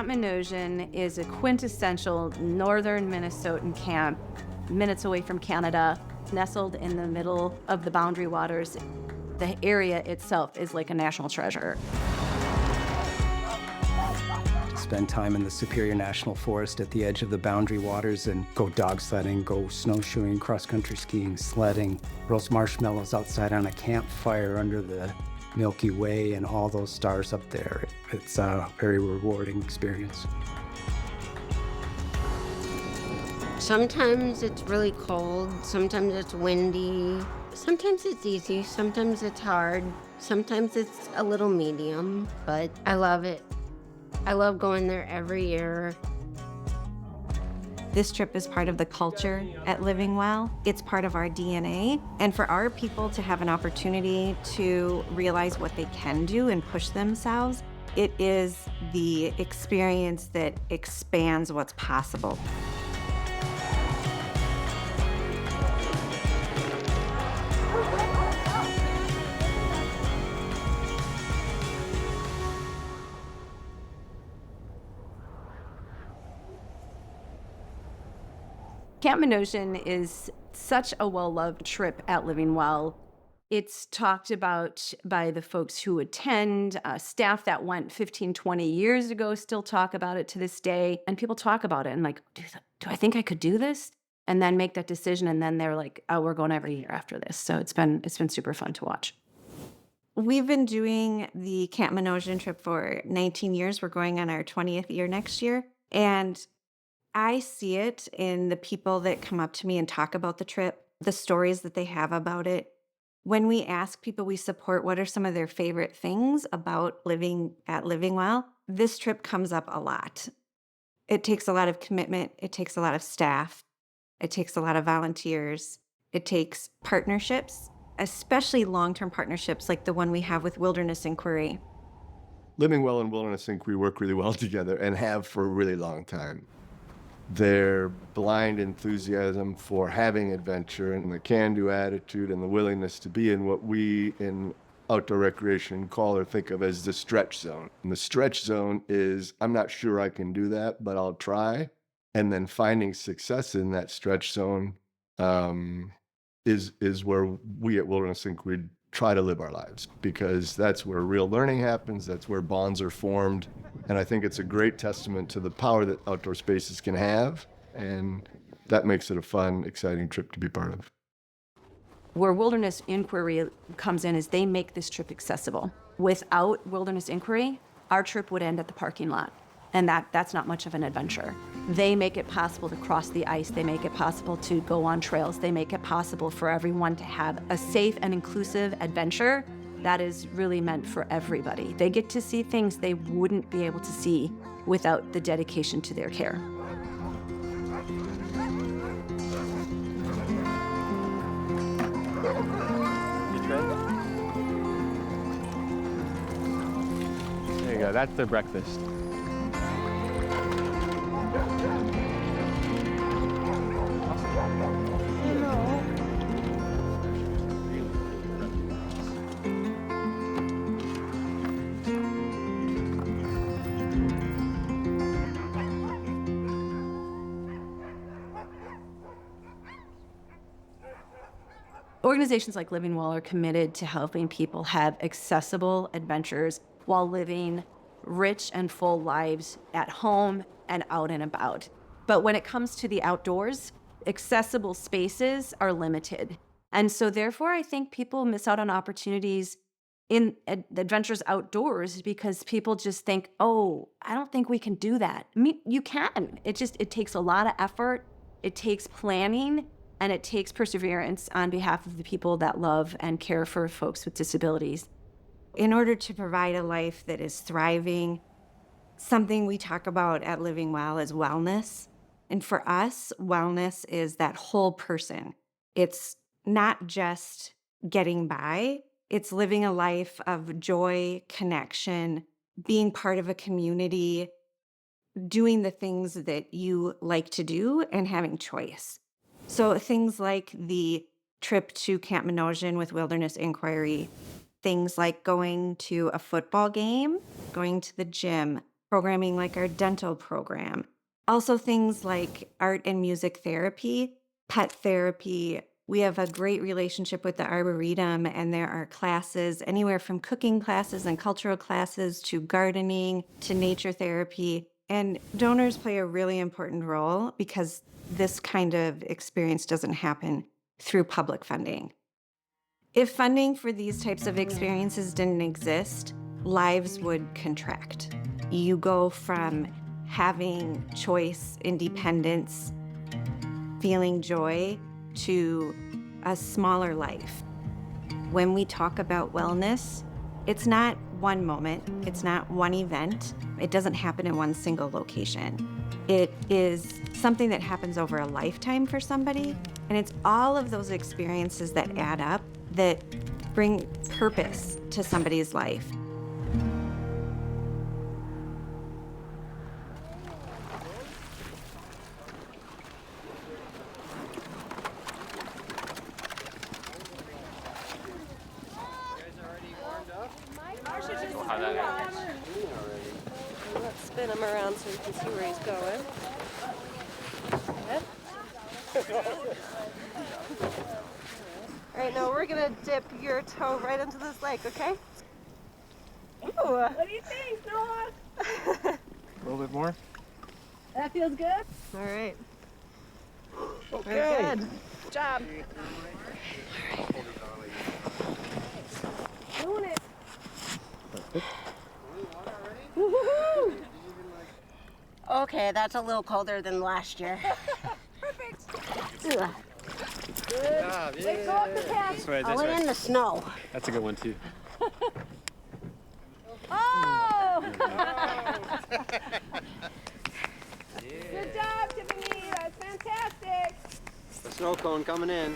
Camp Menogyn is a quintessential northern Minnesotan camp, minutes away from Canada, nestled in the middle of the Boundary Waters. The area itself is like a national treasure. Spend time in the Superior National Forest at the edge of the Boundary Waters and go dog sledding, go snowshoeing, cross-country skiing, sledding, roast marshmallows outside on a campfire under the Milky Way and all those stars up there. It's a very rewarding experience. Sometimes it's really cold, sometimes it's windy, sometimes it's easy, sometimes it's hard, sometimes it's a little medium, but I love it. I love going there every year. This trip is part of the culture at Living Well. It's part of our DNA. And for our people to have an opportunity to realize what they can do and push themselves, it is the experience that expands what's possible. Camp Menogyn is such a well-loved trip at Living Well. It's talked about by the folks who attend, staff that went 15, 20 years ago still talk about it to this day. And people talk about it and like, do I think I could do this? And then make that decision. And then they're like, oh, we're going every year after this. So it's been super fun to watch. We've been doing the Camp Menogyn trip for 19 years. We're going on our 20th year next year. And I see it in the people that come up to me and talk about the trip, the stories that they have about it. When we ask people we support what are some of their favorite things about living at Living Well, this trip comes up a lot. It takes a lot of commitment. It takes a lot of staff. It takes a lot of volunteers. It takes partnerships, especially long-term partnerships like the one we have with Wilderness Inquiry. Living Well and Wilderness Inc., we work really well together and have for a really long time. Their blind enthusiasm for having adventure and the can-do attitude and the willingness to be in what we in outdoor recreation call or think of as the stretch zone. And the stretch zone is, I'm not sure I can do that, but I'll try. And then finding success in that stretch zone is where we at Wilderness Inc. we try to live our lives, because that's where real learning happens, that's where bonds are formed. And I think it's a great testament to the power that outdoor spaces can have, and that makes it a fun, exciting trip to be part of. Where Wilderness Inquiry comes in is they make this trip accessible. Without Wilderness Inquiry, our trip would end at the parking lot. And that's not much of an adventure. They make it possible to cross the ice. They make it possible to go on trails. They make it possible for everyone to have a safe and inclusive adventure that is really meant for everybody. They get to see things they wouldn't be able to see without the dedication to their care. There you go, that's their breakfast. Organizations like Living Well are committed to helping people have accessible adventures while living rich and full lives at home and out and about. But when it comes to the outdoors, accessible spaces are limited. And so therefore, I think people miss out on opportunities in adventures outdoors because people just think, oh, I don't think we can do that. I mean, you can. It takes a lot of effort. It takes planning. And it takes perseverance on behalf of the people that love and care for folks with disabilities. In order to provide a life that is thriving, something we talk about at Living Well is wellness. And for us, wellness is that whole person. It's not just getting by, it's living a life of joy, connection, being part of a community, doing the things that you like to do, and having choice. So things like the trip to Camp Menogyn with Wilderness Inquiry, things like going to a football game, going to the gym, programming like our dental program. Also, things like art and music therapy, pet therapy. We have a great relationship with the Arboretum, and there are classes anywhere from cooking classes and cultural classes to gardening to nature therapy. And donors play a really important role because this kind of experience doesn't happen through public funding. If funding for these types of experiences didn't exist, lives would contract. You go from having choice, independence, feeling joy, to a smaller life. When we talk about wellness, it's not one moment, it's not one event, it doesn't happen in one single location. It is something that happens over a lifetime for somebody, and it's all of those experiences that add up that bring purpose to somebody's life. Let's spin him around so we can see where he's going. All right, now we're gonna dip your toe right into this lake, okay? Ooh. What do you think, Noah? A little bit more. That feels good? All right. Okay. Very good. Good job. Doing it. Woo-hoo-hoo. Okay, that's a little colder than last year. Perfect. Ugh. Good. Wait, go up the path. This way, I this went way. in the snow. That's a good one too. Oh! Good job, Tiffany. That's fantastic. The snow cone coming in.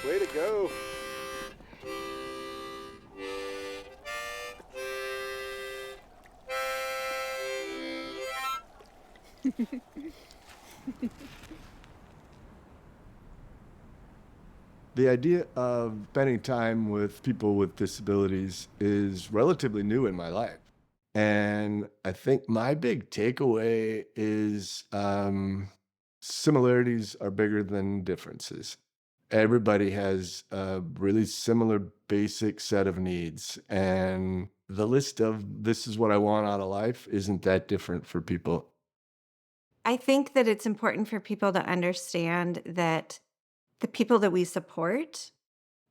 Way to go. The idea of spending time with people with disabilities is relatively new in my life. And I think my big takeaway is similarities are bigger than differences. Everybody has a really similar basic set of needs. And the list of this is what I want out of life isn't that different for people. I think that it's important for people to understand that the people that we support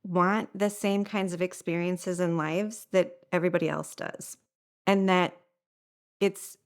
want the same kinds of experiences in lives that everybody else does. And that it's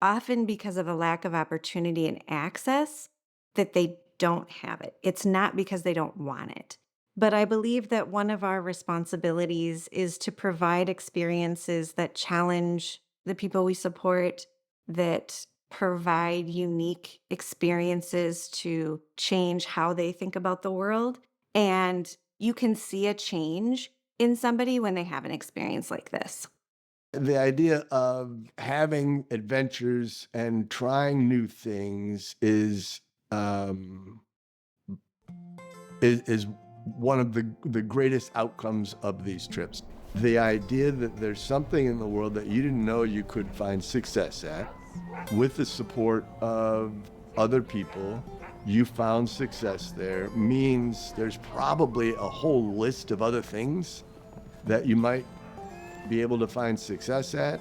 often because of a lack of opportunity and access that they don't have it. It's not because they don't want it. But I believe that one of our responsibilities is to provide experiences that challenge the people we support, that provide unique experiences to change how they think about the world. And you can see a change in somebody when they have an experience like this. The idea of having adventures and trying new things is one of the greatest outcomes of these trips. The idea that there's something in the world that you didn't know you could find success at, with the support of other people, you found success there, means there's probably a whole list of other things that you might be able to find success at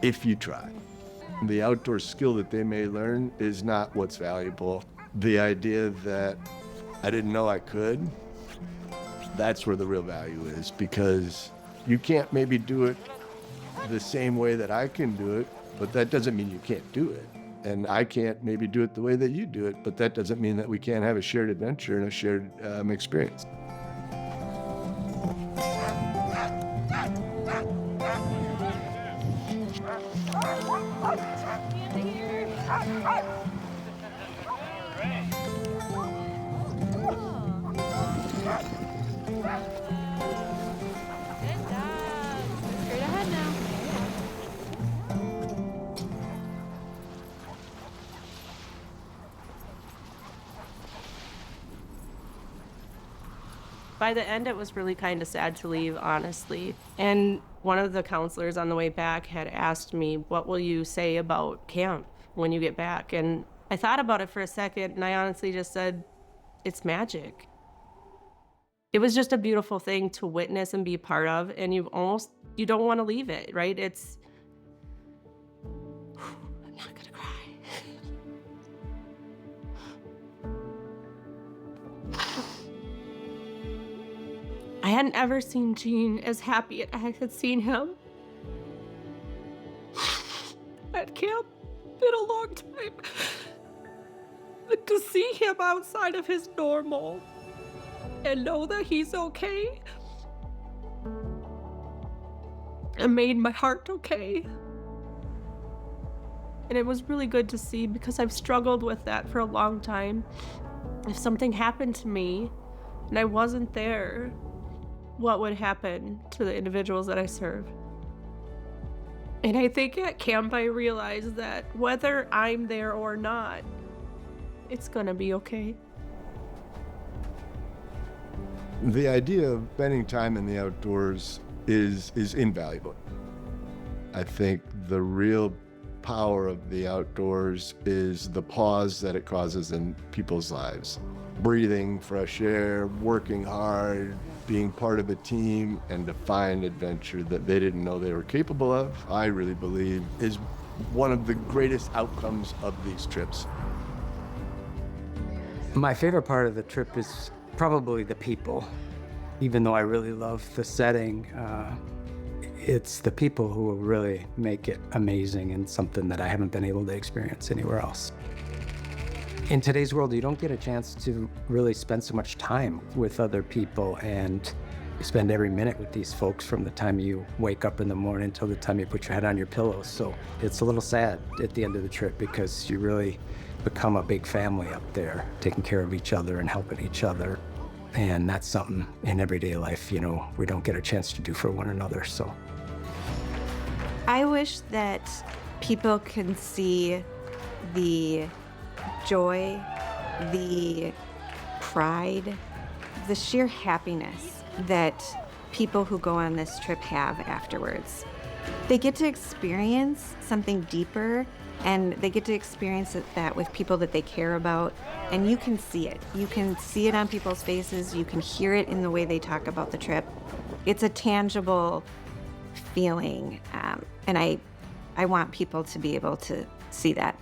if you try. The outdoor skill that they may learn is not what's valuable. The idea that I didn't know I could, that's where the real value is, because you can't maybe do it the same way that I can do it, but that doesn't mean you can't do it. And I can't maybe do it the way that you do it, but that doesn't mean that we can't have a shared adventure and a shared experience. Straight ahead now. By the end, it was really kind of sad to leave, honestly. And One of the counselors on the way back had asked me, what will you say about camp when you get back? And I thought about it for a second, and I honestly just said, it's magic. It was just a beautiful thing to witness and be part of, and you don't want to leave it, right? I'm not gonna cry. I hadn't ever seen Gene as happy as I had seen him at camp in a long time. But to see him outside of his normal and know that he's okay, it made my heart okay. And it was really good to see, because I've struggled with that for a long time. If something happened to me and I wasn't there, what would happen to the individuals that I serve? And I think at camp I realized that whether I'm there or not, it's gonna be okay. The idea of spending time in the outdoors is invaluable. I think the real power of the outdoors is the pause that it causes in people's lives. Breathing fresh air, working hard, being part of a team, and to find adventure that they didn't know they were capable of, I really believe is one of the greatest outcomes of these trips. My favorite part of the trip is probably the people. Even though I really love the setting, it's the people who will really make it amazing and something that I haven't been able to experience anywhere else. In today's world, you don't get a chance to really spend so much time with other people, and you spend every minute with these folks from the time you wake up in the morning till the time you put your head on your pillow. So it's a little sad at the end of the trip, because you really become a big family up there, taking care of each other and helping each other. And that's something in everyday life, we don't get a chance to do for one another, so. I wish that people can see the joy, the pride, the sheer happiness that people who go on this trip have afterwards. They get to experience something deeper, and they get to experience that with people that they care about, and you can see it. You can see it on people's faces. You can hear it in the way they talk about the trip. It's a tangible feeling, and I want people to be able to see that.